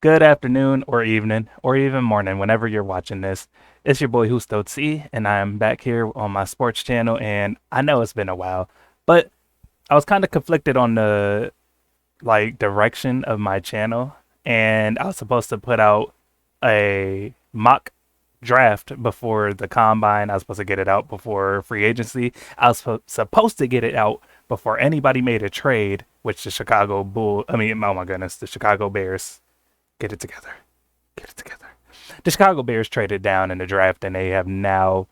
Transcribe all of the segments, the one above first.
Good afternoon or evening or even morning whenever you're watching this. It's your boy JustoT and I'm back here on my sports channel and I know it's been a while, but I was kind of conflicted on the direction of my channel and I was supposed to put out a mock draft before the combine. I was supposed to get it out before free agency. I was supposed to get it out before anybody made a trade, which oh my goodness, the Chicago Bears. Get it together. Get it together. The Chicago Bears traded down in the draft, and they have now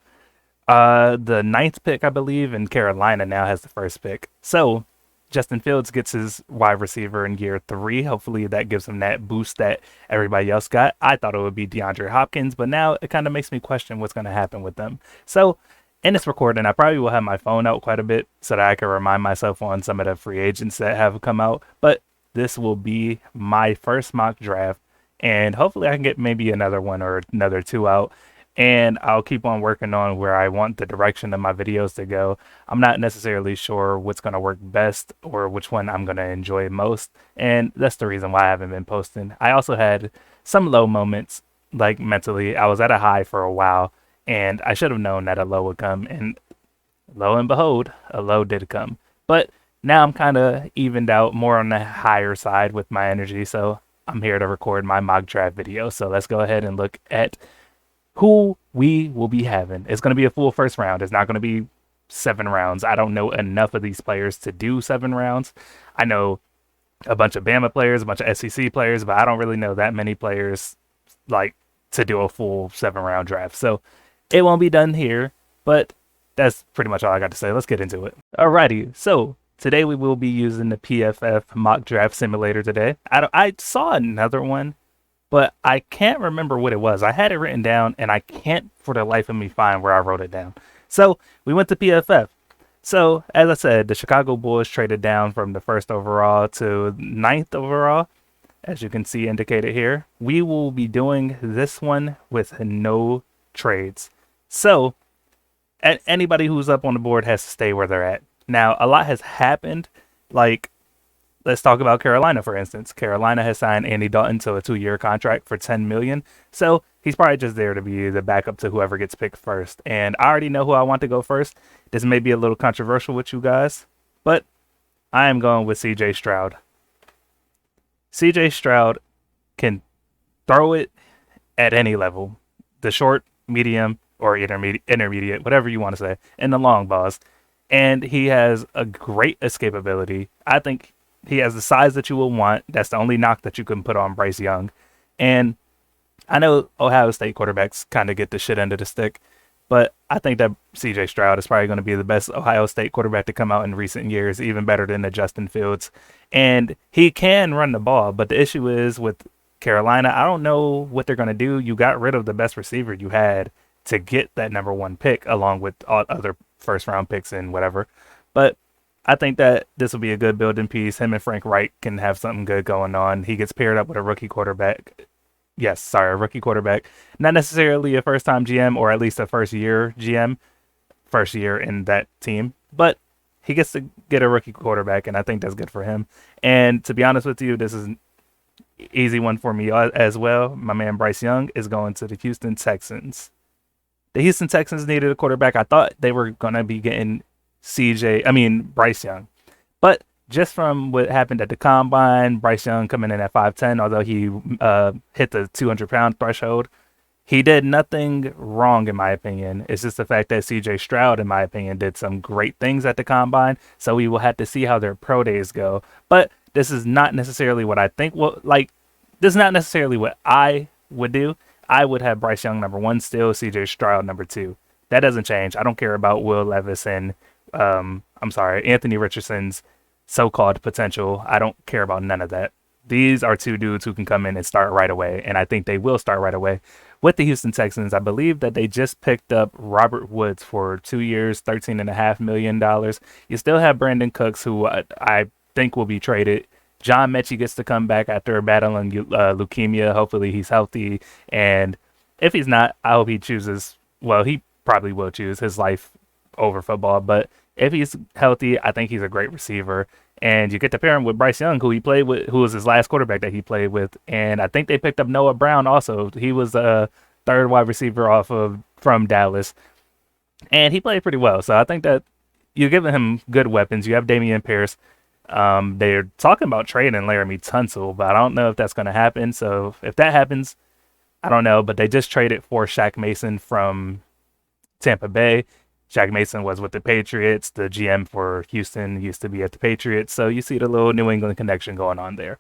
the ninth pick, I believe, and Carolina now has the first pick. So Justin Fields gets his wide receiver in year 3. Hopefully that gives him that boost that everybody else got. I thought it would be DeAndre Hopkins, but now it kind of makes me question what's going to happen with them. So in this recording, I probably will have my phone out quite a bit so that I can remind myself on some of the free agents that have come out. But this will be my first mock draft, and hopefully I can get maybe another one or another two out. And I'll keep on working on where I want the direction of my videos to go. I'm not necessarily sure what's going to work best or which one I'm going to enjoy most. And that's the reason why I haven't been posting. I also had some low moments, like mentally. I was at a high for a while, and I should have known that a low would come. And lo and behold, a low did come. But now I'm kind of evened out, more on the higher side with my energy. So I'm here to record my mock draft video. So let's go ahead and look at who we will be having. It's going to be a full first round. It's not going to be 7 rounds. I don't know enough of these players to do 7 rounds. I know a bunch of Bama players, a bunch of SEC players, but I don't really know that many players like to do a full 7-round draft. So it won't be done here, but that's pretty much all I got to say. Let's get into it. Alrighty, so today we will be using the PFF Mock Draft Simulator today. I saw another one, but I can't remember what it was. I had it written down, and I can't for the life of me find where I wrote it down. So we went to PFF. So as I said, the Chicago Bulls traded down from the 1st overall to 9th overall, as you can see indicated here. We will be doing this one with no trades. So anybody who's up on the board has to stay where they're at. Now, a lot has happened. Like, let's talk about Carolina, for instance. Carolina has signed Andy Dalton to a 2-year contract for $10 million. So he's probably just there to be the backup to whoever gets picked first. And I already know who I want to go first. This may be a little controversial with you guys, but I am going with CJ Stroud. CJ Stroud can throw it at any level. The short, medium, or intermediate, whatever you want to say, and the long balls. And he has a great escapability. I think he has the size that you will want. That's the only knock that you can put on Bryce Young. And I know Ohio State quarterbacks kind of get the shit end of the stick, but I think that CJ Stroud is probably going to be the best Ohio State quarterback to come out in recent years, even better than the Justin Fields. And he can run the ball, but the issue is with Carolina, I don't know what they're going to do. You got rid of the best receiver you had to get that number 1 pick, along with all other first-round picks and whatever. But I think that this will be a good building piece. Him and Frank Reich can have something good going on. He gets paired up with a rookie quarterback. A rookie quarterback. Not necessarily a first-time GM, or at least a first-year GM, first year in that team. But he gets to get a rookie quarterback, and I think that's good for him. And to be honest with you, this is an easy one for me as well. My man Bryce Young is going to the Houston Texans. The Houston Texans needed a quarterback. I thought they were going to be getting Bryce Young. But just from what happened at the Combine, Bryce Young coming in at 5'10", although he hit the 200-pound threshold, he did nothing wrong, in my opinion. It's just the fact that CJ Stroud, in my opinion, did some great things at the Combine, so we will have to see how their pro days go. But this is not necessarily what I think. This is not necessarily what I would do. I would have Bryce Young number 1 still, CJ Stroud number 2. That doesn't change. I don't care about Will Levis and Anthony Richardson's so-called potential. I don't care about none of that. These are 2 dudes who can come in and start right away, and I think they will start right away. With the Houston Texans, I believe that they just picked up Robert Woods for 2 years, $13.5 million. You still have Brandon Cooks, who I think will be traded. John Mechie gets to come back after battling leukemia. Hopefully he's healthy. And if he's not, I hope he chooses, he probably will choose his life over football. But if he's healthy, I think he's a great receiver. And you get to pair him with Bryce Young, who he played with, who was his last quarterback that he played with. And I think they picked up Noah Brown also. He was a third wide receiver off of from Dallas, and he played pretty well. So I think that you're giving him good weapons. You have Damian Pierce. They're talking about trading Laramie Tunsil, but I don't know if that's going to happen. So if that happens, I don't know. But they just traded for Shaq Mason from Tampa Bay. Shaq Mason was with the Patriots. The GM for Houston used to be at the Patriots. So you see the little New England connection going on there.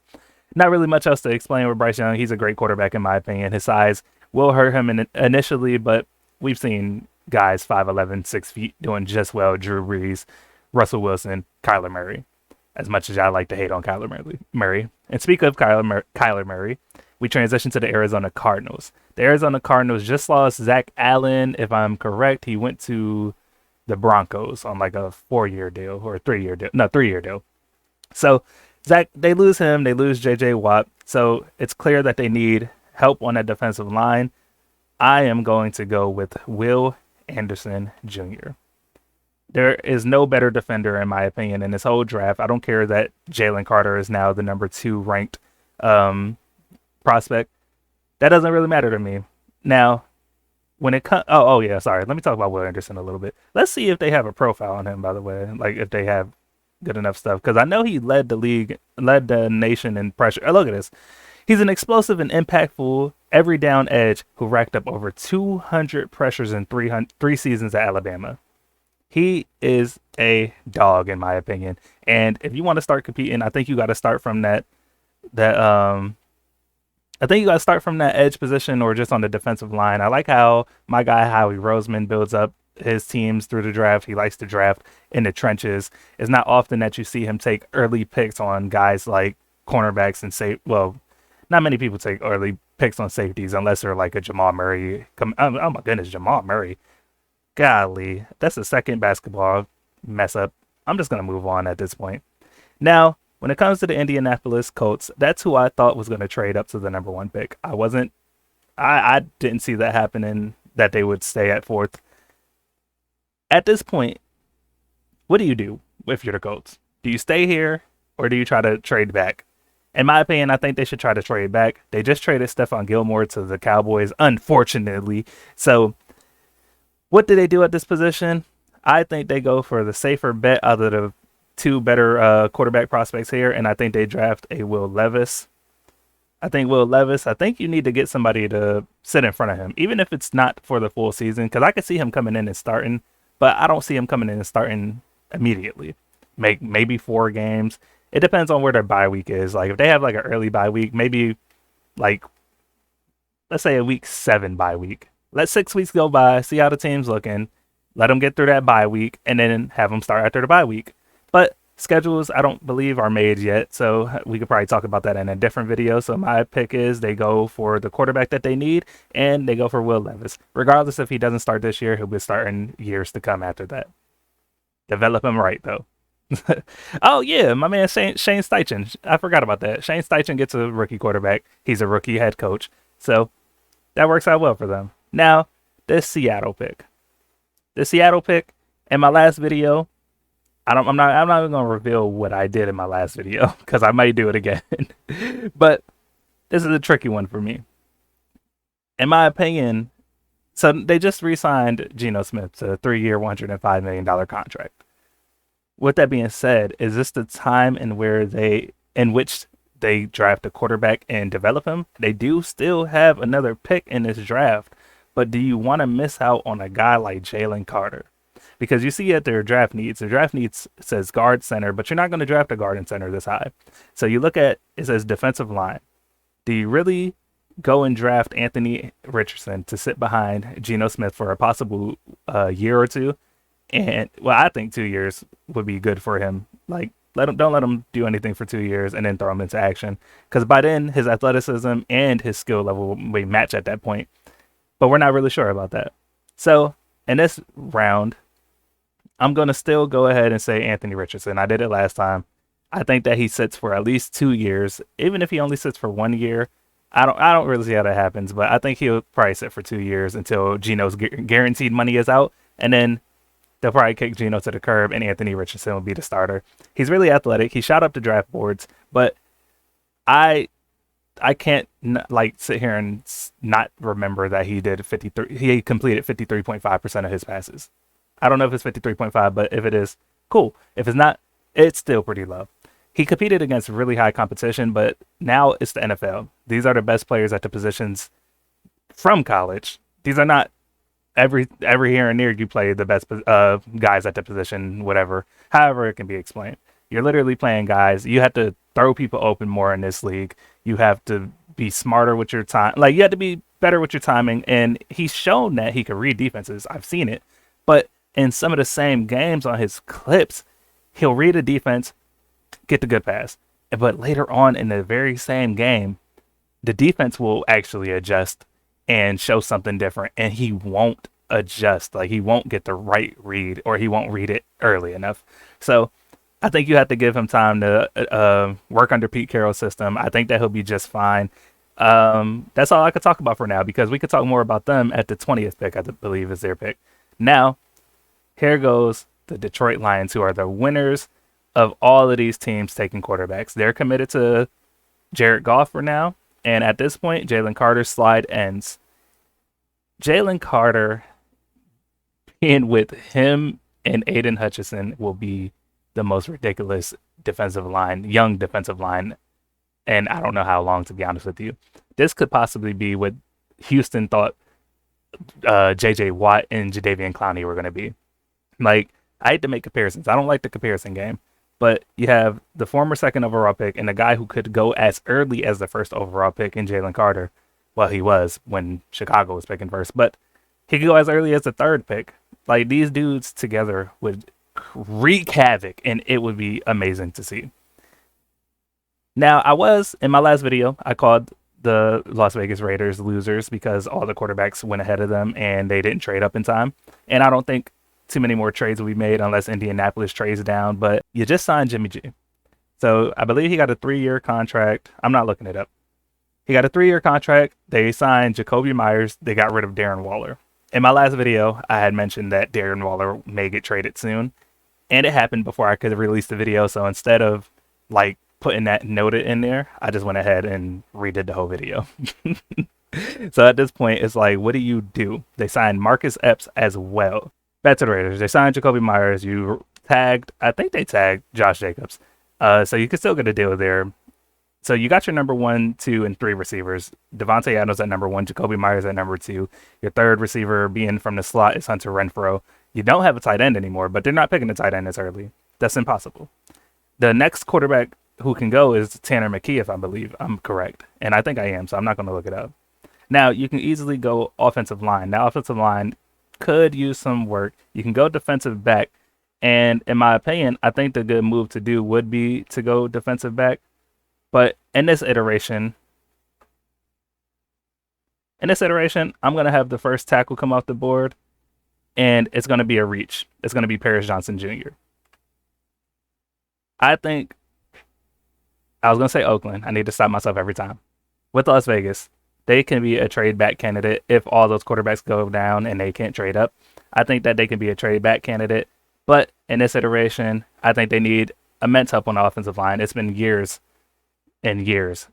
Not really much else to explain with Bryce Young. He's a great quarterback in my opinion. His size will hurt him initially, but we've seen guys 5'11", 6 feet doing just well. Drew Brees, Russell Wilson, Kyler Murray. As much as I like to hate on Kyler Murray. And speak of Kyler Murray, we transition to the Arizona Cardinals. The Arizona Cardinals just lost Zach Allen. If I'm correct, he went to the Broncos on like a 4-year deal or a 3-year deal. No, 3-year deal. So Zach, they lose him. They lose J.J. Watt. So it's clear that they need help on that defensive line. I am going to go with Will Anderson Jr. There is no better defender, in my opinion, in this whole draft. I don't care that Jalen Carter is now the number 2 ranked prospect. That doesn't really matter to me. Now, when it comes... Oh, yeah, sorry. Let me talk about Will Anderson a little bit. Let's see if they have a profile on him, by the way. Like, if they have good enough stuff. Because I know he led the nation in pressure. Oh, look at this. He's an explosive and impactful every down edge who racked up over 200 pressures in 3 seasons at Alabama. He is a dog, in my opinion. And if you want to start competing, I think you got to start from that edge position or just on the defensive line. I like how my guy Howie Roseman builds up his teams through the draft. He likes to draft in the trenches. It's not often that you see him take early picks on guys like cornerbacks and not many people take early picks on safeties unless they're like a Jamal Murray. Oh my goodness, Jamal Murray. Golly, that's the second basketball mess up. I'm just going to move on at this point. Now, when it comes to the Indianapolis Colts, that's who I thought was going to trade up to the number 1 pick. I didn't see that happening, that they would stay at 4th. At this point, what do you do if you're the Colts? Do you stay here or do you try to trade back? In my opinion, I think they should try to trade back. They just traded Stephon Gilmore to the Cowboys, unfortunately. So what do they do at this position? I think they go for the safer bet out of the 2 better quarterback prospects here, and I think they draft a Will Levis. I think you need to get somebody to sit in front of him, even if it's not for the full season, because I could see him coming in and starting, but I don't see him coming in and starting immediately. Maybe 4 games. It depends on where their bye week is. Like if they have like an early bye week, maybe like let's say a week 7 bye week. Let 6 weeks go by, see how the team's looking, let them get through that bye week, and then have them start after the bye week. But schedules, I don't believe, are made yet, so we could probably talk about that in a different video. So my pick is they go for the quarterback that they need, and they go for Will Levis. Regardless if he doesn't start this year, he'll be starting years to come after that. Develop him right, though. Oh, yeah, my man Shane Steichen. I forgot about that. Shane Steichen gets a rookie quarterback. He's a rookie head coach. So that works out well for them. Now, this Seattle pick. The Seattle pick, in my last video, I'm not even going to reveal what I did in my last video because I might do it again. But this is a tricky one for me. In my opinion, so they just re-signed Geno Smith to a 3-year, $105 million contract. With that being said, is this the time in which they draft a quarterback and develop him? They do still have another pick in this draft, but do you want to miss out on a guy like Jalen Carter? Because you see at their draft needs says guard center, but you're not going to draft a guard and center this high. So you look at, it says defensive line. Do you really go and draft Anthony Richardson to sit behind Geno Smith for a possible year or 2? And well, I think 2 years would be good for him. Like, don't let him do anything for 2 years and then throw him into action. Because by then, his athleticism and his skill level may match at that point. But we're not really sure about that. So in this round, I'm going to still go ahead and say Anthony Richardson. I did it last time. I think that he sits for at least 2 years. Even if he only sits for 1 year, I don't really see how that happens. But I think he'll probably sit for 2 years until Geno's guaranteed money is out. And then they'll probably kick Geno to the curb, and Anthony Richardson will be the starter. He's really athletic. He shot up the draft boards, but I I can't like sit here and not remember that he did 53. He completed 53.5% of his passes. I don't know if it's 53.5, but if it is, cool. If it's not, it's still pretty low. He competed against really high competition, but now it's the NFL. These are the best players at the positions from college. These are not every here and there you play the best guys at the position, whatever. However, it can be explained. You're literally playing guys. You have to throw people open more in this league. You have to be smarter with your time. Like you have to be better with your timing. And he's shown that he can read defenses. I've seen it. But in some of the same games on his clips, he'll read a defense, get the good pass. But later on in the very same game, the defense will actually adjust and show something different, and he won't adjust. Like he won't get the right read, or he won't read it early enough. So I think you have to give him time to work under Pete Carroll's system. I think that he'll be just fine. That's all I could talk about for now, because we could talk more about them at the 20th pick, I believe is their pick. Now, here goes the Detroit Lions, who are the winners of all of these teams taking quarterbacks. They're committed to Jared Goff for now. And at this point, Jalen Carter's slide ends. Jalen Carter, being with him and Aiden Hutchinson, will be the most ridiculous young defensive line. And I don't know how long, to be honest with you. This could possibly be what Houston thought J.J. Watt and Jadeveon Clowney were going to be. Like, I hate to make comparisons. I don't like the comparison game. But you have the former second overall pick and the guy who could go as early as the first overall pick in Jalen Carter. Well, he was when Chicago was picking first, but he could go as early as the third pick. Like, these dudes together would wreak havoc, and it would be amazing to see. Now, in my last video, I called the Las Vegas Raiders losers because all the quarterbacks went ahead of them and they didn't trade up in time. And I don't think too many more trades will be made unless Indianapolis trades down, but you just signed Jimmy G. So I believe he got a 3-year contract. I'm not looking it up. He got a 3-year contract. They signed Jacoby Myers. They got rid of Darren Waller. In my last video, I had mentioned that Darren Waller may get traded soon, and it happened before I could release the video. So instead of like putting that noted in there, I just went ahead and redid the whole video. So at this point, it's like, what do you do? They signed Marcus Epps as well. Back to the Raiders. They signed Jacoby Myers. I think they tagged Josh Jacobs. So you can still get a deal there. So you got your number 1, 2, and 3 receivers. Devontae Adams at number 1, Jacoby Myers at number 2. Your third receiver being from the slot is Hunter Renfrow. You don't have a tight end anymore, but they're not picking a tight end this early. That's impossible. The next quarterback who can go is Tanner McKee, if I believe I'm correct. And I think I am, so I'm not going to look it up. Now, you can easily go offensive line. Now, offensive line could use some work. You can go defensive back, and in my opinion, I think the good move to do would be to go defensive back. But in this iteration, I'm going to have the first tackle come off the board, and it's going to be a reach. It's going to be Paris Johnson Jr. I think I was going to say Oakland. I need to stop myself every time. With Las Vegas, they can be a trade back candidate if all those quarterbacks go down and they can't trade up. I think that they can be a trade back candidate. But in this iteration, I think they need immense help on the offensive line. It's been years and years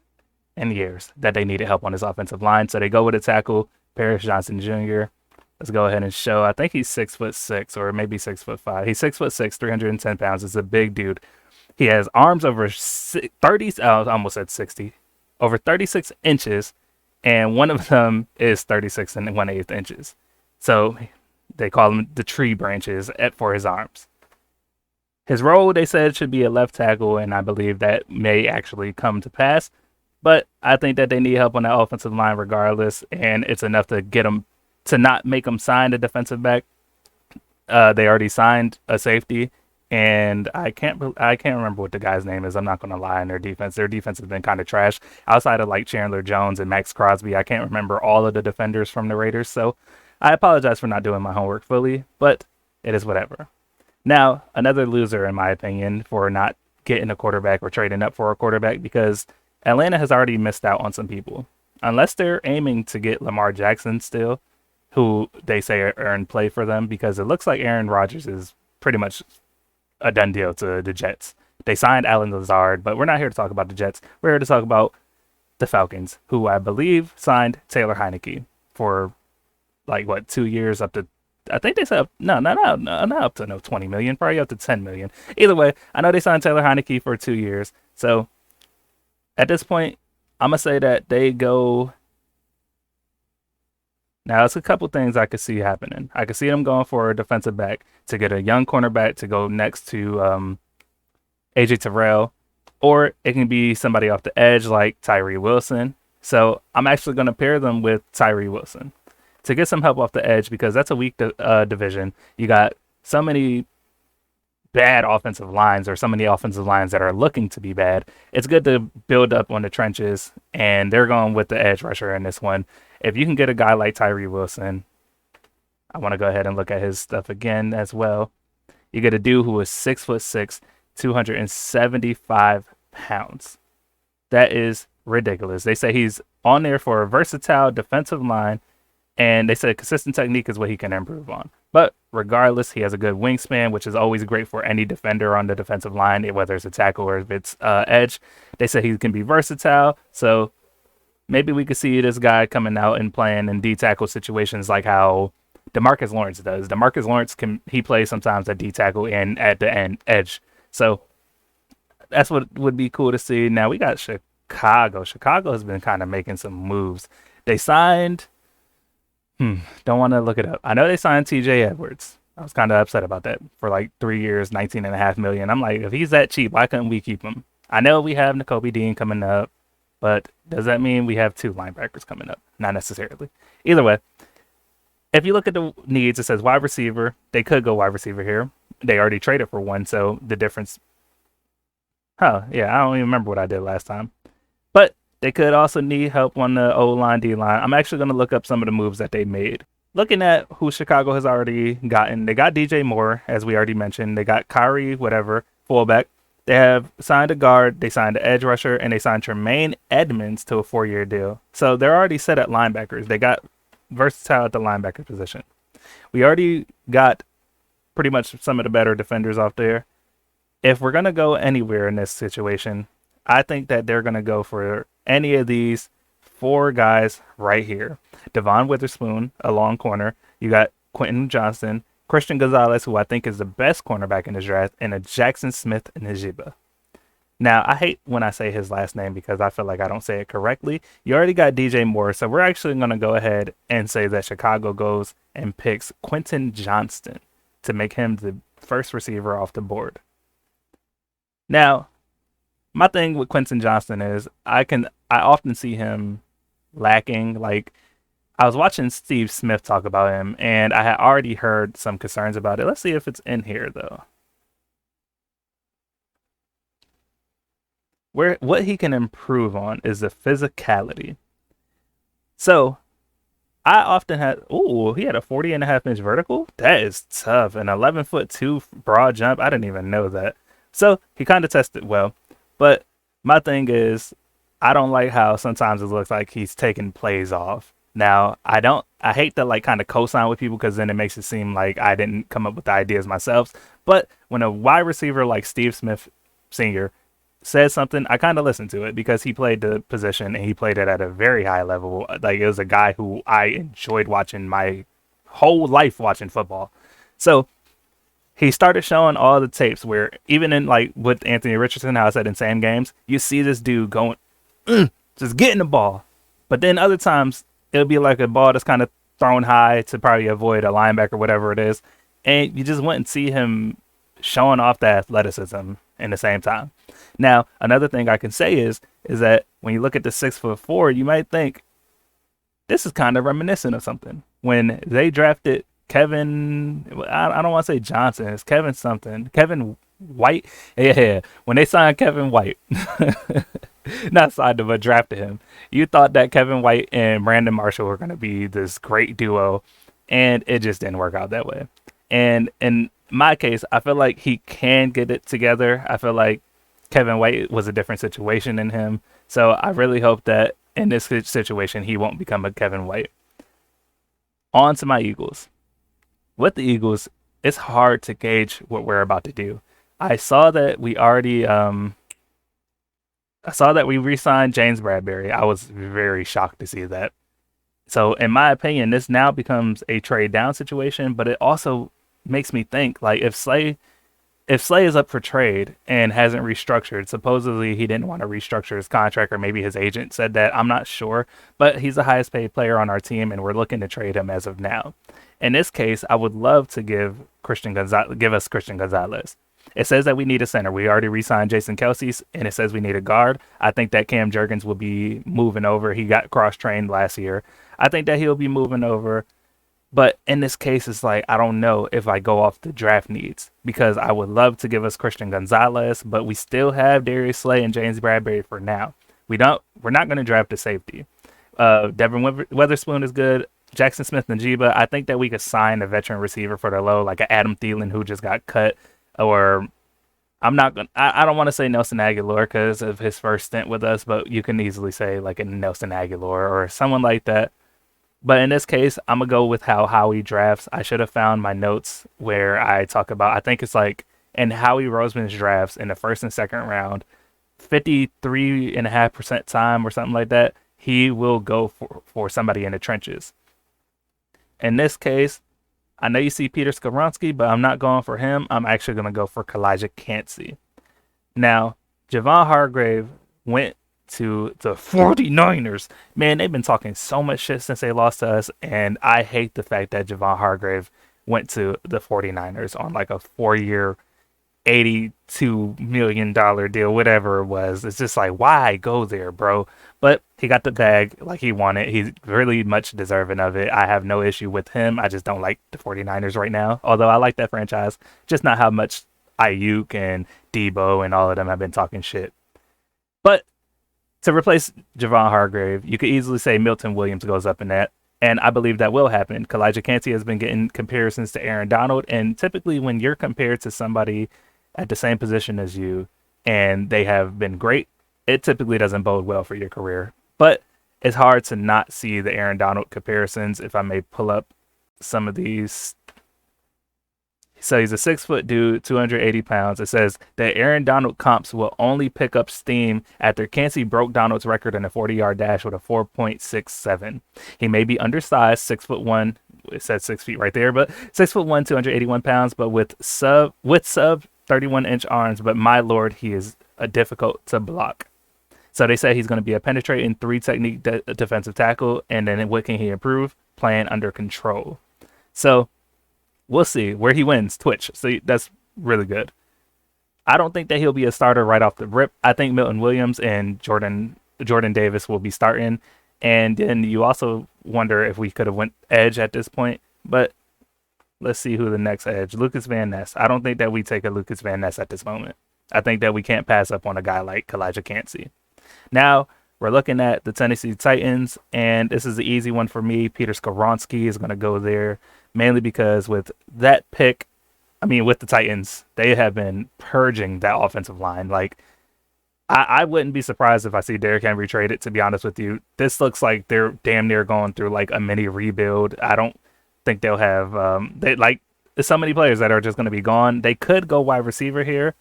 and years that they needed help on this offensive line. So they go with a tackle, Paris Johnson Jr. Let's go ahead and show. I think he's 6'6" or maybe 6'5". He's 6'6", 310 pounds. It's a big dude. He has arms over 30. I almost said 60. Over 36 inches. And one of them is 36 and 1/8 inches. So they call him the tree branches for his arms. His role, they said, should be a left tackle, and I believe that may actually come to pass. But I think that they need help on that offensive line regardless, and it's enough to get them to not make them sign a defensive back. They already signed a safety, and I can't remember what the guy's name is. I'm not going to lie. In their defense has been kind of trash. Outside of like Chandler Jones and Max Crosby, I can't remember all of the defenders from the Raiders. So I apologize for not doing my homework fully, but it is whatever. Now, another loser, in my opinion, for not getting a quarterback or trading up for a quarterback, because Atlanta has already missed out on some people. Unless they're aiming to get Lamar Jackson still, who they say are in play for them, because it looks like Aaron Rodgers is pretty much a done deal to the Jets. They signed Alan Lazard, but we're not here to talk about the Jets. We're here to talk about the Falcons, who I believe signed Taylor Heineke for like what 2 years up to. I think they said no, not up to 20 million, probably up to 10 million. Either way, I know they signed Taylor Heineke for 2 years. So at this point, I'm gonna say that they go. Now it's a couple things I could see happening. I could see them going for a defensive back to get a young cornerback to go next to AJ Terrell, or it can be somebody off the edge like Tyree Wilson. So I'm actually going to pair them with Tyree Wilson to get some help off the edge, because that's a weak division. You got so many bad offensive lines, or so many offensive lines that are looking to be bad. It's good to build up on the trenches, and they're going with the edge rusher in this one. If you can get a guy like Tyree Wilson, I want to go ahead and look at his stuff again as well. You get a dude who is 6'6", 275 pounds. That is ridiculous. They say he's on there for a versatile defensive line, and they said consistent technique is what he can improve on. But regardless, he has a good wingspan, which is always great for any defender on the defensive line, whether it's a tackle or if it's edge. They said he can be versatile, so maybe we could see this guy coming out and playing in D-tackle situations like how DeMarcus Lawrence does. DeMarcus Lawrence he plays sometimes at D-tackle and at the end edge. So that's what would be cool to see. Now we got Chicago. Chicago has been kind of making some moves. They signed. Don't want to look it up. I know they signed TJ Edwards. I was kind of upset about that for like 3 years, 19.5 million. I'm like, if he's that cheap, why couldn't we keep him? I know we have Nakobe Dean coming up, but does that mean we have 2 linebackers coming up? Not necessarily. Either way, if you look at the needs, it says wide receiver. They could go wide receiver here. They already traded for one, so the difference. Oh, yeah, I don't even remember what I did last time. But they could also need help on the O-line, D-line. I'm actually going to look up some of the moves that they made. Looking at who Chicago has already gotten, they got DJ Moore, as we already mentioned. They got Kyrie, fullback. They have signed a guard, they signed an edge rusher, and they signed Tremaine Edmonds to a 4-year deal. So they're already set at linebackers. They got versatile at the linebacker position. We already got pretty much some of the better defenders off there. If we're going to go anywhere in this situation, I think that they're going to go for any of these 4 guys right here. Devon Witherspoon, a long corner. You got Quentin Johnston, Christian Gonzalez, who I think is the best cornerback in the draft, and a Jackson Smith Njiba. Now, I hate when I say his last name because I feel like I don't say it correctly. You already got DJ Moore, so we're actually going to go ahead and say that Chicago goes and picks Quentin Johnston to make him the first receiver off the board. Now, my thing with Quentin Johnston is I often see him lacking. Like, I was watching Steve Smith talk about him, and I had already heard some concerns about it. Let's see if it's in here, though. What he can improve on is the physicality. So, I often had, he had a 40.5-inch vertical? That is tough. An 11'2" broad jump? I didn't even know that. So, he kind of tested well. But my thing is, I don't like how sometimes it looks like he's taking plays off. Now, I hate to like kind of co-sign with people because then it makes it seem like I didn't come up with the ideas myself. But when a wide receiver like Steve Smith Sr. says something, I kind of listen to it because he played the position and he played it at a very high level. Like, it was a guy who I enjoyed watching my whole life watching football. So he started showing all the tapes where even in like with Anthony Richardson, how I said in same games, you see this dude going, just getting the ball. But then other times it'll be like a ball that's kind of thrown high to probably avoid a linebacker, whatever it is. And you just wouldn't see him showing off the athleticism in the same time. Now, another thing I can say is that when you look at the 6'4", you might think this is kind of reminiscent of something. When they drafted Kevin, I don't want to say Johnson, it's Kevin something. Kevin White? Yeah, when they signed Kevin White, not signed him, but drafted him, you thought that Kevin White and Brandon Marshall were going to be this great duo, and it just didn't work out that way. And in my case, I feel like he can get it together. I feel like Kevin White was a different situation than him. So I really hope that in this situation, he won't become a Kevin White. On to my Eagles. With the Eagles, it's hard to gauge what we're about to do. I saw that we already I saw that we re-signed James Bradbury. I was very shocked to see that. So in my opinion, this now becomes a trade down situation, but it also makes me think like if Slay is up for trade and hasn't restructured, supposedly he didn't want to restructure his contract, or maybe his agent said that. I'm not sure, but he's the highest paid player on our team, and we're looking to trade him as of now. In this case, I would love to give us Christian Gonzalez. It says that we need a center. We already re-signed Jason Kelsey, and it says we need a guard. I think that Cam Jurgens will be moving over. He got cross-trained last year. I think that he'll be moving over. But in this case, it's like I don't know if I go off the draft needs, because I would love to give us Christian Gonzalez, but we still have Darius Slay and James Bradbury for now. We're not going to draft a safety. Devin Weatherspoon is good. Jackson Smith-Njigba, I think that we could sign a veteran receiver for the low, like an Adam Thielen who just got cut, or I don't want to say Nelson Aguilar because of his first stint with us, but you can easily say like a Nelson Aguilar or someone like that. But in this case, I'm gonna go with how Howie drafts. I should have found my notes where I talk about. I think it's like in Howie Roseman's drafts in the first and second round, 53.5% time or something like that. He will go for somebody in the trenches. In this case, I know you see Peter Skoronski, but I'm not going for him. I'm actually gonna go for Kalijah Cansey. Now, Javon Hargrave went to the 49ers. Man, they've been talking so much shit since they lost to us, and I hate the fact that Javon Hargrave went to the 49ers on like a 4-year, $82 million deal, whatever it was. It's just like, why go there, bro? But he got the bag like he wanted. He's really much deserving of it. I have no issue with him. I just don't like the 49ers right now. Although I like that franchise, just not how much Ayuk and Debo and all of them have been talking shit. But to replace Javon Hargrave, you could easily say Milton Williams goes up in that. And I believe that will happen. Kalijah Cansey has been getting comparisons to Aaron Donald. And typically, when you're compared to somebody at the same position as you and they have been great, it typically doesn't bode well for your career. But it's hard to not see the Aaron Donald comparisons if I may pull up some of these. So he's a 6 foot dude, 280 pounds. It says that Aaron Donald comps will only pick up steam after Cansey broke Donald's record in a 40-yard dash with a 4.67. He may be undersized, 6'1". It says 6 feet right there, but 6'1", 281 pounds, but with sub 31-inch arms. But my lord, he is a difficult to block. So they say he's going to be a penetrating 3-technique defensive tackle, and then what can he improve? Playing under control. So we'll see where he wins. Twitch. See, that's really good. I don't think that he'll be a starter right off the rip. I think Milton Williams and Jordan Davis will be starting. And then you also wonder if we could have went edge at this point. But let's see who the next edge. Lucas Van Ness. I don't think that we take a Lucas Van Ness at this moment. I think that we can't pass up on a guy like Kalijah Cansey. Now, we're looking at the Tennessee Titans, and this is the easy one for me. Peter Skoronski is going to go there, mainly because with that pick, with the Titans, they have been purging that offensive line. Like, I wouldn't be surprised if I see Derrick Henry traded, to be honest with you. This looks like they're damn near going through like a mini rebuild. I don't think they'll have, there's so many players that are just going to be gone. They could go wide receiver here,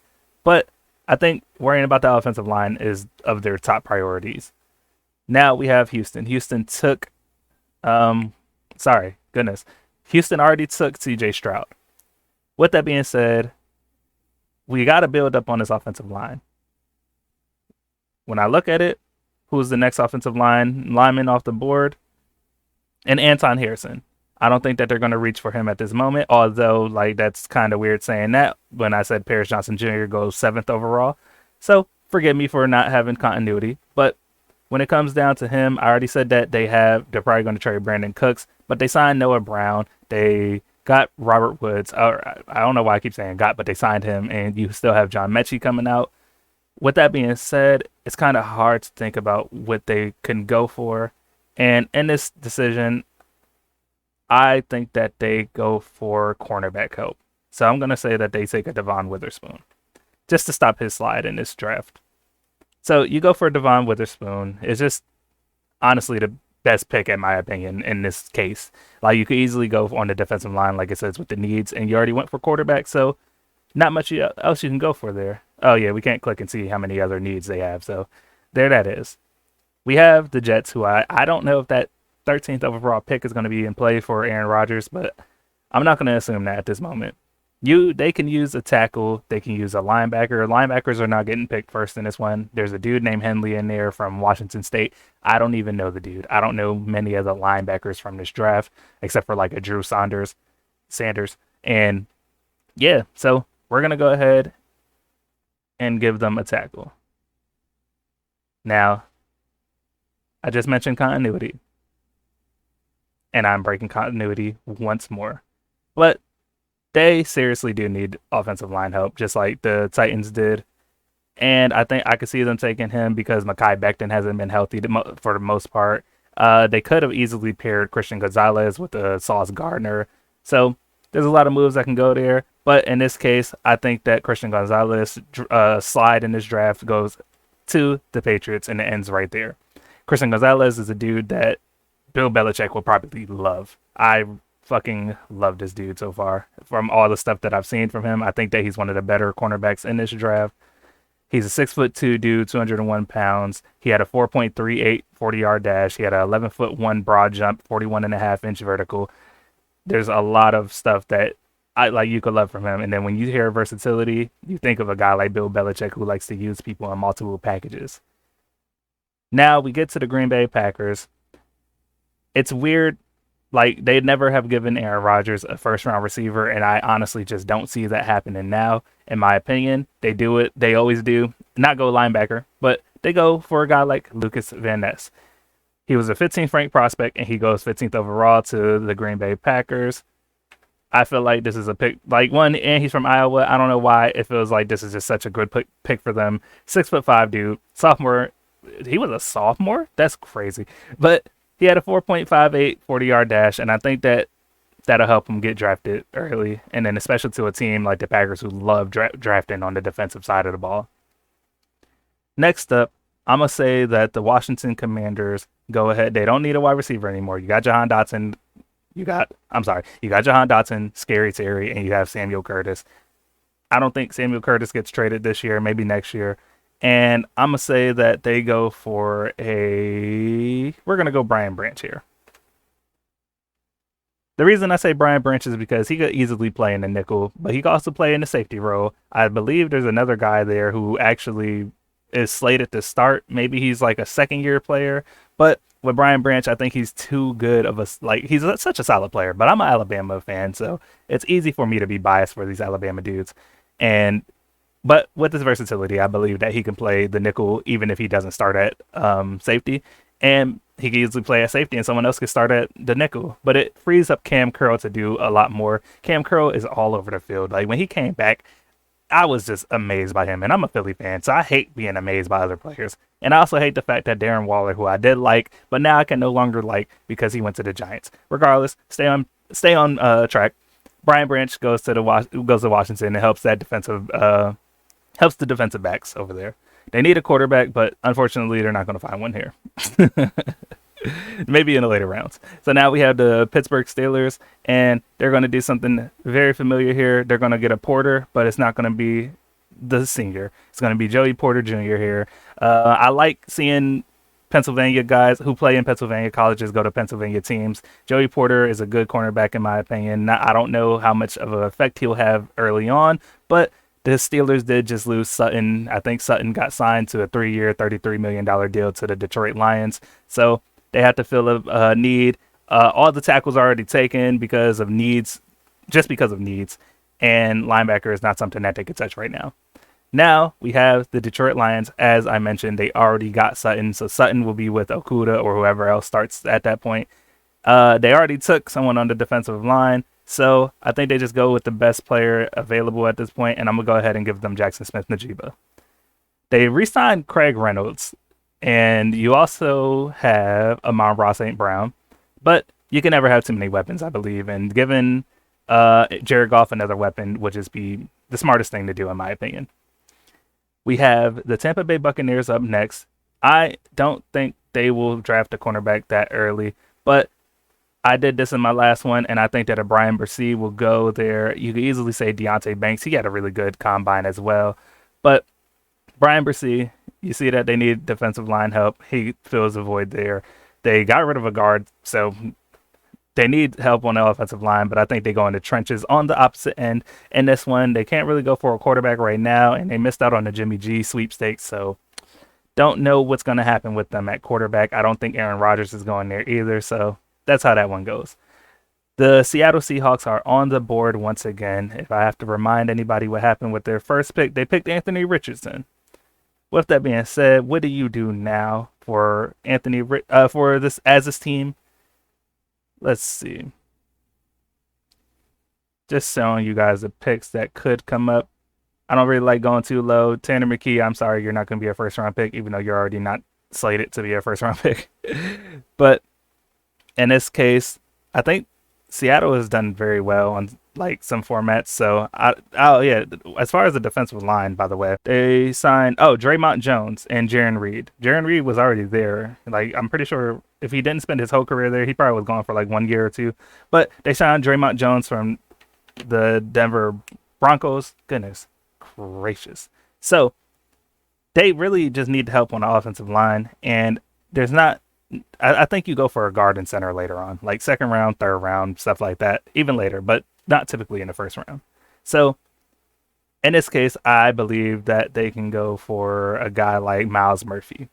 but I think worrying about the offensive line is of their top priorities. Now we have Houston. Houston already took CJ Stroud. With that being said, we got to build up on this offensive line. When I look at it, who's the next offensive lineman off the board? And Anton Harrison. I don't think that they're going to reach for him at this moment, although that's kind of weird saying that when I said Paris Johnson Jr. goes 7th overall. So forgive me for not having continuity. But when it comes down to him, I already said that they're probably going to trade Brandon Cooks, but they signed Noah Brown. They got Robert Woods. I don't know why I keep saying got, but they signed him, and you still have John Mechie coming out. With that being said, it's kind of hard to think about what they can go for. And in this decision, I think that they go for cornerback help. So I'm going to say that they take a Devon Witherspoon just to stop his slide in this draft. So you go for Devon Witherspoon. It's just honestly best pick in my opinion in this case. Like you could easily go on the defensive line, like it says with the needs, and you already went for quarterback, so not much else you can go for there. Oh yeah, we can't click and see how many other needs they have. So there that is. We have the Jets, who I don't know if that 13th overall pick is going to be in play for Aaron Rodgers, but I'm not going to assume that at this moment. They can use a tackle, they can use a linebacker. Linebackers are not getting picked first in this one. There's a dude named Henley in there from Washington State. I don't even know the dude. I don't know many of the linebackers from this draft except for like a Drew Sanders. And yeah, so we're gonna go ahead and give them a tackle. Now, I just mentioned continuity, and I'm breaking continuity once more. But they seriously do need offensive line help, just like the Titans did. And I think I could see them taking him because Mekhi Becton hasn't been healthy for the most part. They could have easily paired Christian Gonzalez with Sauce Gardner. So there's a lot of moves that can go there. But in this case, I think that Christian Gonzalez slide in this draft goes to the Patriots and it ends right there. Christian Gonzalez is a dude that Bill Belichick will probably love. I fucking love this dude so far. From all the stuff that I've seen from him, I think that he's one of the better cornerbacks in this draft. He's a 6'2" dude, 201 pounds. He had a 4.38 40-yard dash. He had an 11'1" broad jump, 41.5-inch vertical. There's a lot of stuff that you could love from him. And then when you hear versatility, you think of a guy like Bill Belichick who likes to use people in multiple packages. Now we get to the Green Bay Packers. It's weird. Like, they'd never have given Aaron Rodgers a first-round receiver, and I honestly just don't see that happening now. In my opinion, they do it. They always do. Not go linebacker, but they go for a guy like Lucas Van Ness. He was a 15th ranked prospect, and he goes 15th overall to the Green Bay Packers. I feel like this is a pick, like one, and he's from Iowa. I don't know why it feels like this is just such a good pick for them. 6'5" dude, sophomore. He was a sophomore? That's crazy. But he had a 4.58 40-yard dash, and I think that'll help him get drafted early, and then especially to a team like the Packers who love drafting on the defensive side of the ball. Next up, I'm going to say that the Washington Commanders go ahead. They don't need a wide receiver anymore. You got Jahan Dotson. You got Jahan Dotson, Scary Terry, and you have Samuel Curtis. I don't think Samuel Curtis gets traded this year, maybe next year. And I'm going to say that they go for we're going to go Brian Branch here. The reason I say Brian Branch is because he could easily play in the nickel, but he could also play in the safety role. I believe there's another guy there who actually is slated to start. Maybe he's like a second-year player. But with Brian Branch, I think he's too good of he's such a solid player. But I'm an Alabama fan, so it's easy for me to be biased for these Alabama dudes. But with his versatility, I believe that he can play the nickel even if he doesn't start at safety. And he can easily play at safety and someone else can start at the nickel. But it frees up Cam Curl to do a lot more. Cam Curl is all over the field. Like, when he came back, I was just amazed by him. And I'm a Philly fan, so I hate being amazed by other players. And I also hate the fact that Darren Waller, who I did like, but now I can no longer like because he went to the Giants. Regardless, stay on track. Brian Branch goes to Washington and helps that helps the defensive backs over there. They need a quarterback, but unfortunately, they're not going to find one here. Maybe in the later rounds. So now we have the Pittsburgh Steelers, and they're going to do something very familiar here. They're going to get a Porter, but it's not going to be the senior. It's going to be Joey Porter Jr. here. I like seeing Pennsylvania guys who play in Pennsylvania colleges go to Pennsylvania teams. Joey Porter is a good cornerback in my opinion. I don't know how much of an effect he'll have early on, but the Steelers did just lose Sutton. I think Sutton got signed to a 3-year, $33 million deal to the Detroit Lions. So they have to fill a need. All the tackles are already taken because of needs, and linebacker is not something that they could touch right now. Now we have the Detroit Lions. As I mentioned, they already got Sutton, so Sutton will be with Okuda or whoever else starts at that point. They already took someone on the defensive line, so I think they just go with the best player available at this point, and I'm going to go ahead and give them Jackson Smith-Njigba. They re-signed Craig Reynolds, and you also have Amon-Ra St. Brown, but you can never have too many weapons, I believe, and giving Jared Goff another weapon would just be the smartest thing to do, in my opinion. We have the Tampa Bay Buccaneers up next. I don't think they will draft a cornerback that early. But I did this in my last one, and I think that a Brian Bursey will go there. You could easily say Deontay Banks. He had a really good combine as well. But Brian Bursey, you see that they need defensive line help. He fills a void there. They got rid of a guard, so they need help on the offensive line, but I think they go in the trenches on the opposite end. In this one, they can't really go for a quarterback right now, and they missed out on the Jimmy G sweepstakes, so don't know what's going to happen with them at quarterback. I don't think Aaron Rodgers is going there either, so that's how that one goes. The Seattle Seahawks are on the board once again. If I have to remind anybody what happened with their first pick, they picked Anthony Richardson. With that being said, what do you do now for for this team? Let's see. Just showing you guys the picks that could come up. I don't really like going too low. Tanner McKee, I'm sorry, you're not going to be a first round pick, even though you're already not slated to be a first round pick. But in this case, I think Seattle has done very well on like some formats. So yeah, as far as the defensive line, by the way, they signed Draymond Jones and Jaron Reed. Jaron Reed was already there. Like, I'm pretty sure if he didn't spend his whole career there, he probably was gone for like 1 year or two. But they signed Draymond Jones from the Denver Broncos. Goodness gracious. So they really just need help on the offensive line, and there's not. I think you go for a guard and center later on, like second round, third round, stuff like that, even later, but not typically in the first round. So in this case, I believe that they can go for a guy like Myles Murphy.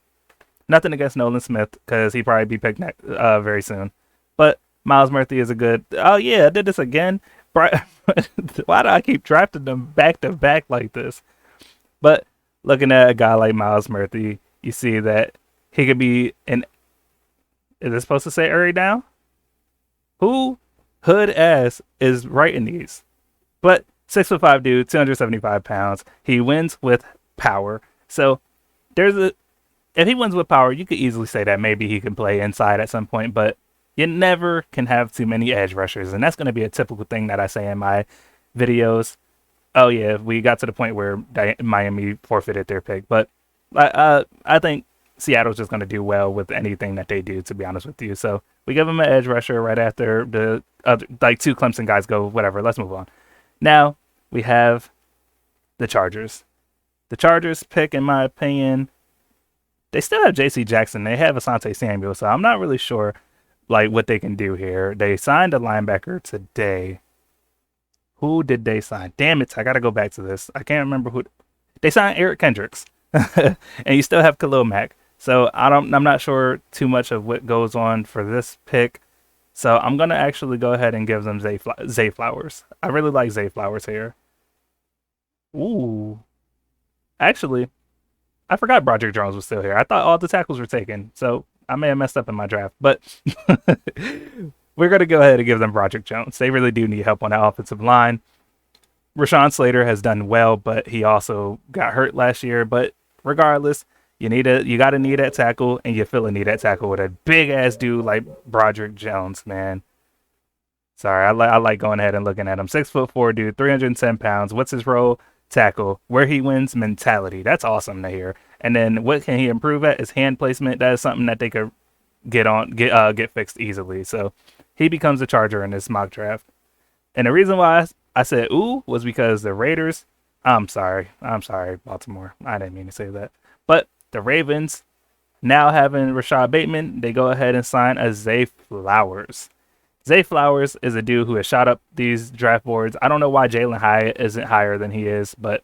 Nothing against Nolan Smith, because he'd probably be picked very soon. But Myles Murphy is a good. Oh yeah, I did this again. Why do I keep drafting them back to back like this? But looking at a guy like Myles Murphy, you see that he could be an. Is it supposed to say Uri now? Who hood ass is writing these? But 6'5" dude, 275 pounds. He wins with power. So if he wins with power, you could easily say that maybe he can play inside at some point, but you never can have too many edge rushers, and that's going to be a typical thing that I say in my videos. Oh yeah, we got to the point where Miami forfeited their pick, but I think Seattle's just going to do well with anything that they do, to be honest with you. So we give them an edge rusher right after the other, like, two Clemson guys go, whatever. Let's move on. Now we have the Chargers. The Chargers pick, in my opinion, they still have J.C. Jackson. They have Asante Samuel, so I'm not really sure like what they can do here. They signed a linebacker today. Who did they sign? Damn it, I got to go back to this. I can't remember who. They signed Eric Kendricks. And you still have Khalil Mack. So I'm not sure too much of what goes on for this pick. So I'm going to actually go ahead and give them Zay Flowers. I really like Zay Flowers here. Ooh. Actually, I forgot Broderick Jones was still here. I thought all the tackles were taken. So I may have messed up in my draft. But we're going to go ahead and give them Broderick Jones. They really do need help on the offensive line. Rashawn Slater has done well, but he also got hurt last year. But regardless, you got to need that tackle, and you feel a need that tackle with a big ass dude like Broderick Jones, man. Sorry, I like going ahead and looking at him. 6'4" dude, 310 pounds. What's his role? Tackle. Where he wins, mentality. That's awesome to hear. And then what can he improve at? Is hand placement. That is something that they could get fixed easily. So he becomes a Charger in this mock draft. And the reason why I said ooh was because the Raiders. I'm sorry, Baltimore. I didn't mean to say that. But the Ravens, now having Rashad Bateman, they go ahead and sign a Zay Flowers. Zay Flowers is a dude who has shot up these draft boards. I don't know why Jalen Hyatt isn't higher than he is, but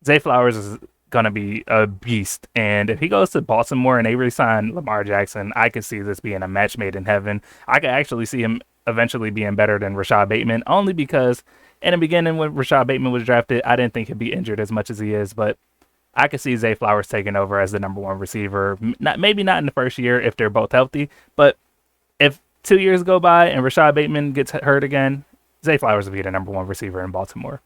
Zay Flowers is going to be a beast. And if he goes to Baltimore and they really sign Lamar Jackson, I could see this being a match made in heaven. I could actually see him eventually being better than Rashad Bateman, only because in the beginning when Rashad Bateman was drafted, I didn't think he'd be injured as much as he is, but I could see Zay Flowers taking over as the number one receiver. Maybe not in the first year if they're both healthy, but if 2 years go by and Rashad Bateman gets hurt again, Zay Flowers will be the number one receiver in Baltimore.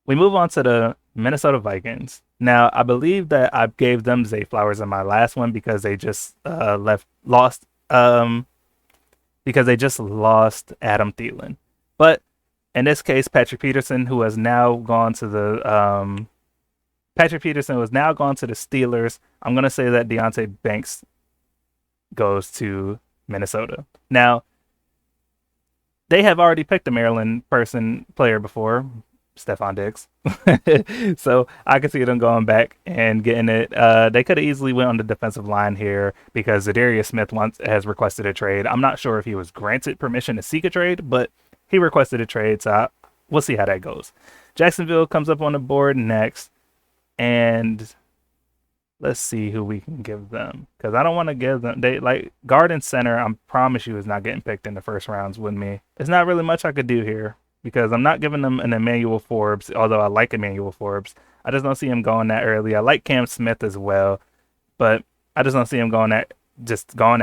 We move on to the Minnesota Vikings. Now, I believe that I gave them Zay Flowers in my last one because they just lost Adam Thielen. But in this case, Patrick Peterson has now gone to the Steelers. I'm going to say that Deontay Banks goes to Minnesota. Now, they have already picked a Maryland player before, Stephon Diggs. So I could see them going back and getting it. They could have easily went on the defensive line here because Zadarius Smith has requested a trade. I'm not sure if he was granted permission to seek a trade, but he requested a trade, so we'll see how that goes. Jacksonville comes up on the board next, and let's see who we can give them because I don't want to give them they like guard and center. I promise you, is not getting picked in the first rounds with me. It's not really much I could do here because I'm not giving them an Emmanuel Forbes, although I like Emmanuel Forbes. I just don't see him going that early. I like Cam Smith as well, but I just don't see him going that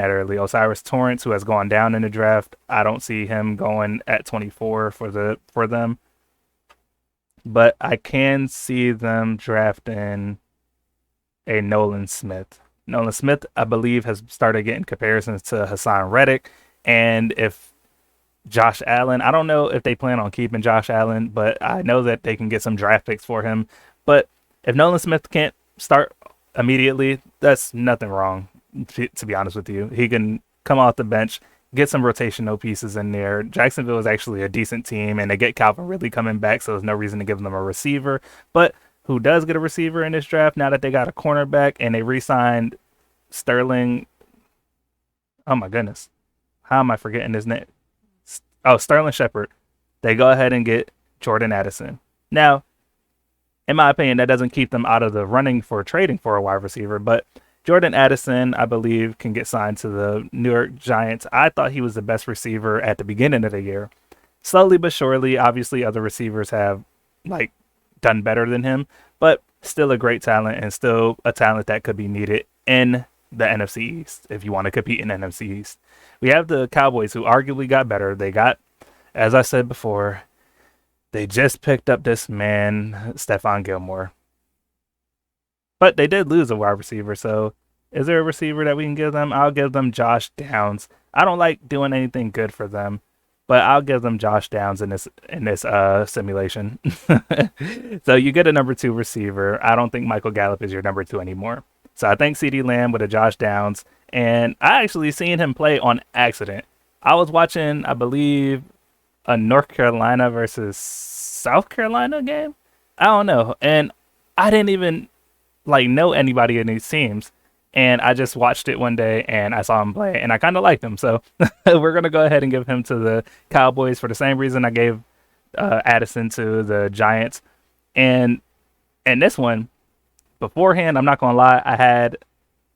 early. Osiris Torrance, who has gone down in the draft, I don't see him going at 24 for them. But I can see them drafting a Nolan Smith. Nolan Smith, I believe, has started getting comparisons to Hassan Reddick. And if Josh Allen, I don't know if they plan on keeping Josh Allen, but I know that they can get some draft picks for him. But if Nolan Smith can't start immediately, that's nothing wrong, to be honest with you. He can come off the bench, get some rotational pieces in there. Jacksonville is actually a decent team, and they get Calvin Ridley coming back, so there's no reason to give them a receiver. But who does get a receiver in this draft now that they got a cornerback and they re-signed Sterling? Oh my goodness. How am I forgetting his name? Oh, Sterling Shepard. They go ahead and get Jordan Addison. Now, in my opinion, that doesn't keep them out of the running for trading for a wide receiver, but Jordan Addison, I believe, can get signed to the New York Giants. I thought he was the best receiver at the beginning of the year. Slowly but surely, obviously, other receivers have done better than him, but still a great talent and still a talent that could be needed in the NFC East if you want to compete in the NFC East. We have the Cowboys, who arguably got better. They got, as I said before, they just picked up this man, Stephon Gilmore. But they did lose a wide receiver, so is there a receiver that we can give them? I'll give them Josh Downs. I don't like doing anything good for them, but I'll give them Josh Downs in this simulation. So you get a number 2 receiver. I don't think Michael Gallup is your number 2 anymore. So I think CeeDee Lamb with a Josh Downs, and I actually seen him play on accident. I was watching, I believe, a North Carolina versus South Carolina game. I don't know, and I didn't even know anybody in these teams. And I just watched it one day and I saw him play and I kind of liked him. So we're going to go ahead and give him to the Cowboys for the same reason I gave Addison to the Giants. And this one, beforehand, I'm not going to lie,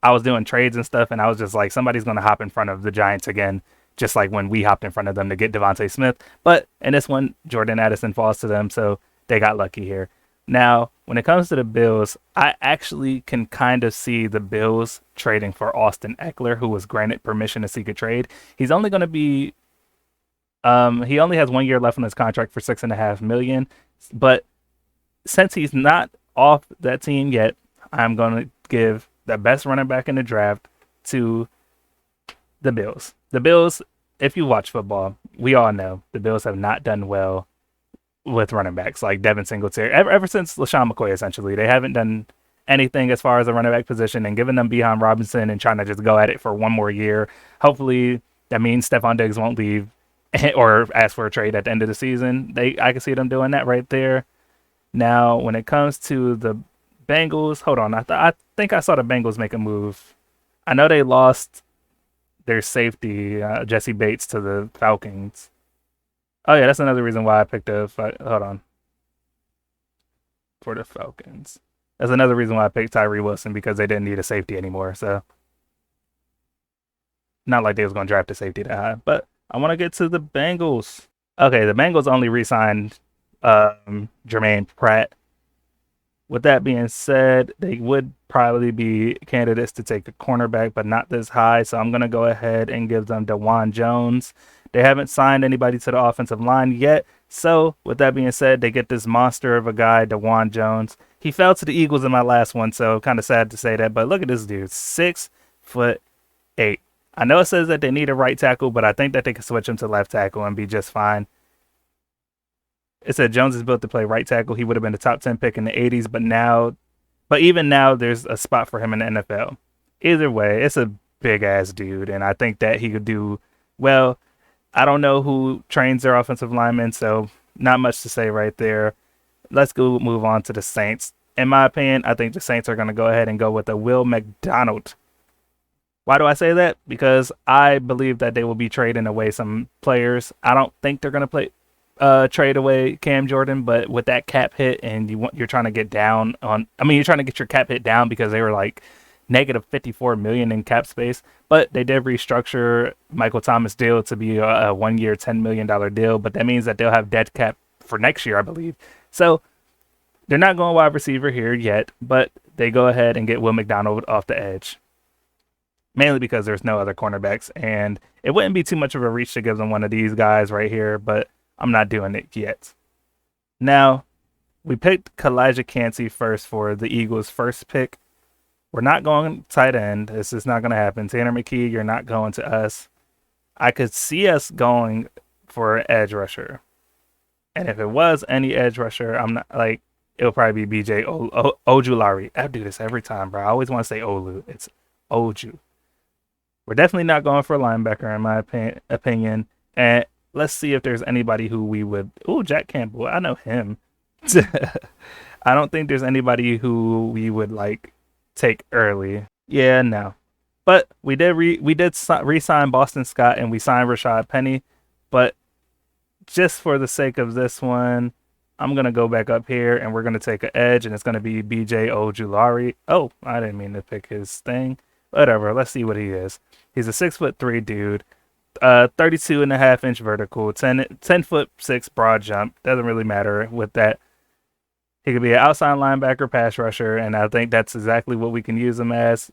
I was doing trades and stuff and I was just like, somebody's going to hop in front of the Giants again, just like when we hopped in front of them to get Devontae Smith. But in this one, Jordan Addison falls to them, so they got lucky here. Now, when it comes to the Bills, I actually can kind of see the Bills trading for Austin Eckler, who was granted permission to seek a trade. He's only going to be, he only has 1 year left on his contract for $6.5 million. But since he's not off that team yet, I'm going to give the best running back in the draft to the Bills. The Bills, if you watch football, we all know the Bills have not done well with running backs like Devin Singletary. Ever since LaShawn McCoy, essentially, they haven't done anything as far as a running back position, and giving them Bijan Robinson and trying to just go at it for one more year. Hopefully that means Stephon Diggs won't leave or ask for a trade at the end of the season. I can see them doing that right there. Now, when it comes to the Bengals, hold on. I think I saw the Bengals make a move. I know they lost their safety, Jesse Bates, to the Falcons. Oh, yeah, that's another reason why I picked hold on. For the Falcons. That's another reason why I picked Tyree Wilson, because they didn't need a safety anymore. So, not like they was going to draft a safety that high. But I want to get to the Bengals. Okay, the Bengals only re-signed Jermaine Pratt. With that being said, they would probably be candidates to take a cornerback, but not this high. So I'm going to go ahead and give them DeJuan Jones. They haven't signed anybody to the offensive line yet. So with that being said, they get this monster of a guy, DeJuan Jones. He fell to the Eagles in my last one, so kind of sad to say that. But look at this dude, 6'8". I know it says that they need a right tackle, but I think that they can switch him to left tackle and be just fine. It said Jones is built to play right tackle. He would have been a top 10 pick in the 80s, but even now, there's a spot for him in the NFL. Either way, it's a big ass dude, and I think that he could do well. I don't know who trains their offensive linemen, so not much to say right there. Let's go move on to the Saints. In my opinion, I think the Saints are going to go ahead and go with a Will McDonald. Why do I say that? Because I believe that they will be trading away some players. I don't think they're going to trade away Cam Jordan, but with that cap hit and you're trying to get down on, I mean, you're trying to get your cap hit down because they were like negative 54 million in cap space, but they did restructure Michael Thomas deal to be a 1 year $10 million deal, but that means that they'll have dead cap for next year, I believe. So they're not going wide receiver here yet, but they go ahead and get Will McDonald off the edge, mainly because there's no other cornerbacks, and it wouldn't be too much of a reach to give them one of these guys right here, but I'm not doing it yet. Now, we picked Kalijah Cansey first for the Eagles' first pick. We're not going tight end. This is not going to happen. Tanner McKee, you're not going to us. I could see us going for an edge rusher. And if it was any edge rusher, I'm not like, it'll probably be BJ Ojulari. I do this every time, bro. I always want to say Olu. It's Oju. We're definitely not going for a linebacker, in my opinion. And let's see if there's anybody who we would. Ooh, Jack Campbell. I know him. I don't think there's anybody who we would like take early. Yeah, no. But we did re-sign Boston Scott and we signed Rashad Penny. But just for the sake of this one, I'm going to go back up here and we're going to take an edge, and it's going to be BJ Ojulari. Oh, I didn't mean to pick his thing. Whatever. Let's see what he is. He's a 6'3" dude. 32.5-inch vertical, 10'6" broad jump. Doesn't really matter with that. He could be an outside linebacker, pass rusher, and I think that's exactly what we can use him as.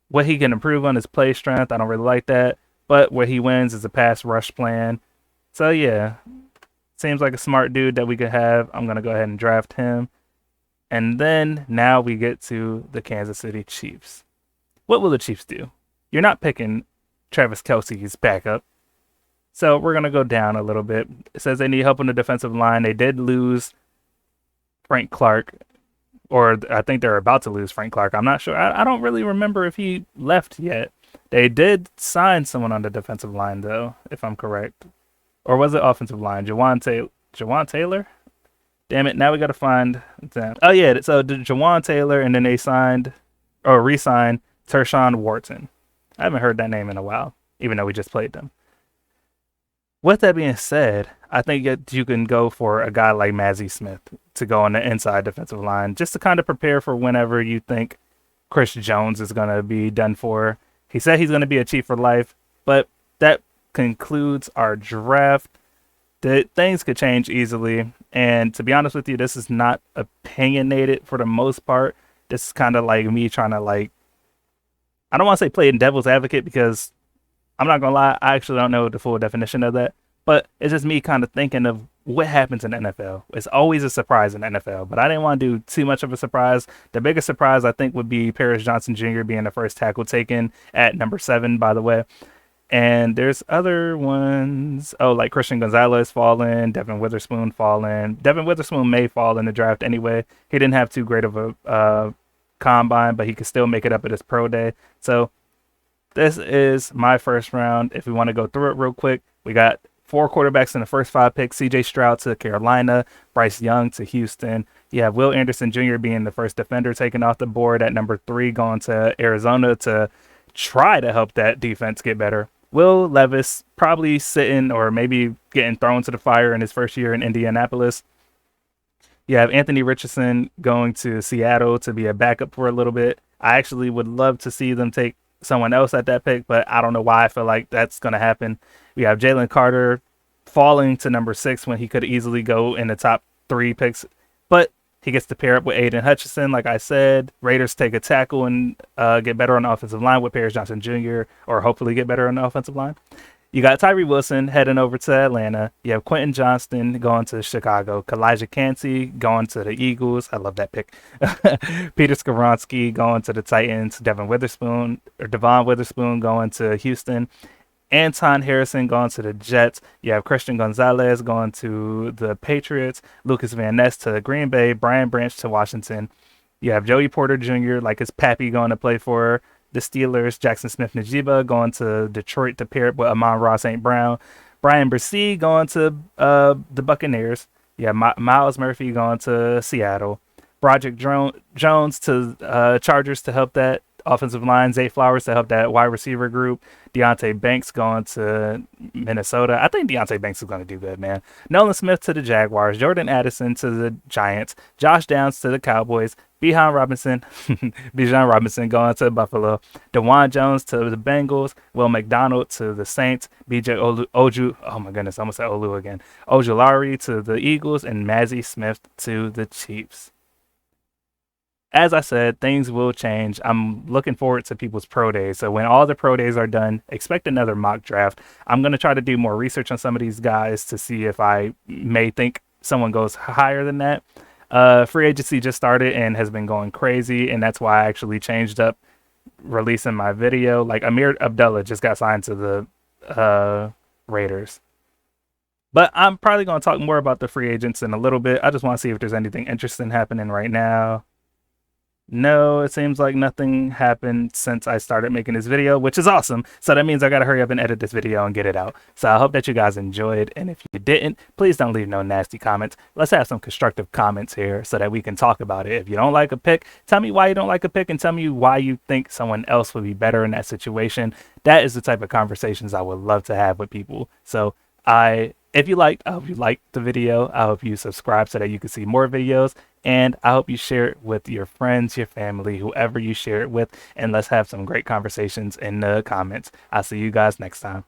What he can improve on is play strength. I don't really like that, but what he wins is a pass rush plan. So yeah, seems like a smart dude that we could have. I'm gonna go ahead and draft him, and then now we get to the Kansas City Chiefs. What will the Chiefs do? You're not picking Travis Kelce's backup. So we're going to go down a little bit. It says they need help on the defensive line. They did lose Frank Clark, or I think they're about to lose Frank Clark. I'm not sure. I don't really remember if he left yet. They did sign someone on the defensive line, though, if I'm correct. Or was it offensive line? Jawan Taylor? Damn it, now we got to find them. Oh, yeah, so Jawan Taylor, and then they re-signed Tershawn Wharton. I haven't heard that name in a while, even though we just played them. With that being said, I think that you can go for a guy like Mazi Smith to go on the inside defensive line, just to kind of prepare for whenever you think Chris Jones is going to be done for. He said he's going to be a Chief for life, but that concludes our draft. Things could change easily, and to be honest with you, this is not opinionated for the most part. This is kind of like me trying to I don't want to say play devil's advocate because I'm not going to lie, I actually don't know the full definition of that. But it's just me kind of thinking of what happens in the NFL. It's always a surprise in the NFL, but I didn't want to do too much of a surprise. The biggest surprise, I think, would be Paris Johnson Jr. being the first tackle taken at number 7, by the way. And there's other ones. Oh, like Christian Gonzalez falling, Devin Witherspoon falling. Devin Witherspoon may fall in the draft anyway. He didn't have too great of a combine, but he could still make it up at his pro day. So this is my first round. If we want to go through it real quick, we got 4 quarterbacks in the first 5 picks. CJ Stroud to Carolina, Bryce Young to Houston. You have Will Anderson Jr. being the first defender taken off the board at number 3, going to Arizona to try to help that defense get better. Will Levis probably sitting or maybe getting thrown to the fire in his first year in Indianapolis. You have Anthony Richardson going to Seattle to be a backup for a little bit. I actually would love to see them take someone else at that pick, but I don't know why I feel like that's going to happen. We have Jalen Carter falling to number 6 when he could easily go in the top 3 picks, but he gets to pair up with Aiden Hutchinson. Like I said, Raiders take a tackle and get better on the offensive line with Paris Johnson Jr., or hopefully get better on the offensive line. You got Tyree Wilson heading over to Atlanta. You have Quentin Johnston going to Chicago. Kalijah Cansey going to the Eagles. I love that pick. Peter Skoronski going to the Titans. Devon Witherspoon going to Houston. Anton Harrison going to the Jets. You have Christian Gonzalez going to the Patriots. Lucas Van Ness to Green Bay. Brian Branch to Washington. You have Joey Porter Jr., like his pappy, going to play for the Steelers, Jackson Smith-Njigba going to Detroit to pair up with Amon-Ra St. Brown. Brian Bresee going to the Buccaneers. Yeah, Miles Murphy going to Seattle. Broderick Jones to Chargers to help that offensive line. Zay Flowers to help that wide receiver group. Deonte Banks going to Minnesota. I think Deonte Banks is going to do good, man. Nolan Smith to the Jaguars. Jordan Addison to the Giants. Josh Downs to the Cowboys. Bijan Robinson going to Buffalo. DeJuan Jones to the Bengals. Will McDonald to the Saints. Oju, oh my goodness, I almost said Olu again. Ojulari to the Eagles. And Mazzie Smith to the Chiefs. As I said, things will change. I'm looking forward to people's pro days. So when all the pro days are done, expect another mock draft. I'm going to try to do more research on some of these guys to see if I may think someone goes higher than that. Free agency just started and has been going crazy, and that's why I actually changed up releasing my video. Like Amir Abdullah just got signed to the Raiders. But I'm probably going to talk more about the free agents in a little bit. I just want to see if there's anything interesting happening right now. No, it seems like nothing happened since I started making this video, which is awesome. So that means I gotta hurry up and edit this video and get it out. So I hope that you guys enjoyed. And if you didn't, please don't leave no nasty comments. Let's have some constructive comments here so that we can talk about it. If you don't like a pick, tell me why you don't like a pick and tell me why you think someone else would be better in that situation. That is the type of conversations I would love to have with people. So if you liked, I hope you liked the video. I hope you subscribe so that you can see more videos. And I hope you share it with your friends, your family, whoever you share it with. And let's have some great conversations in the comments. I'll see you guys next time.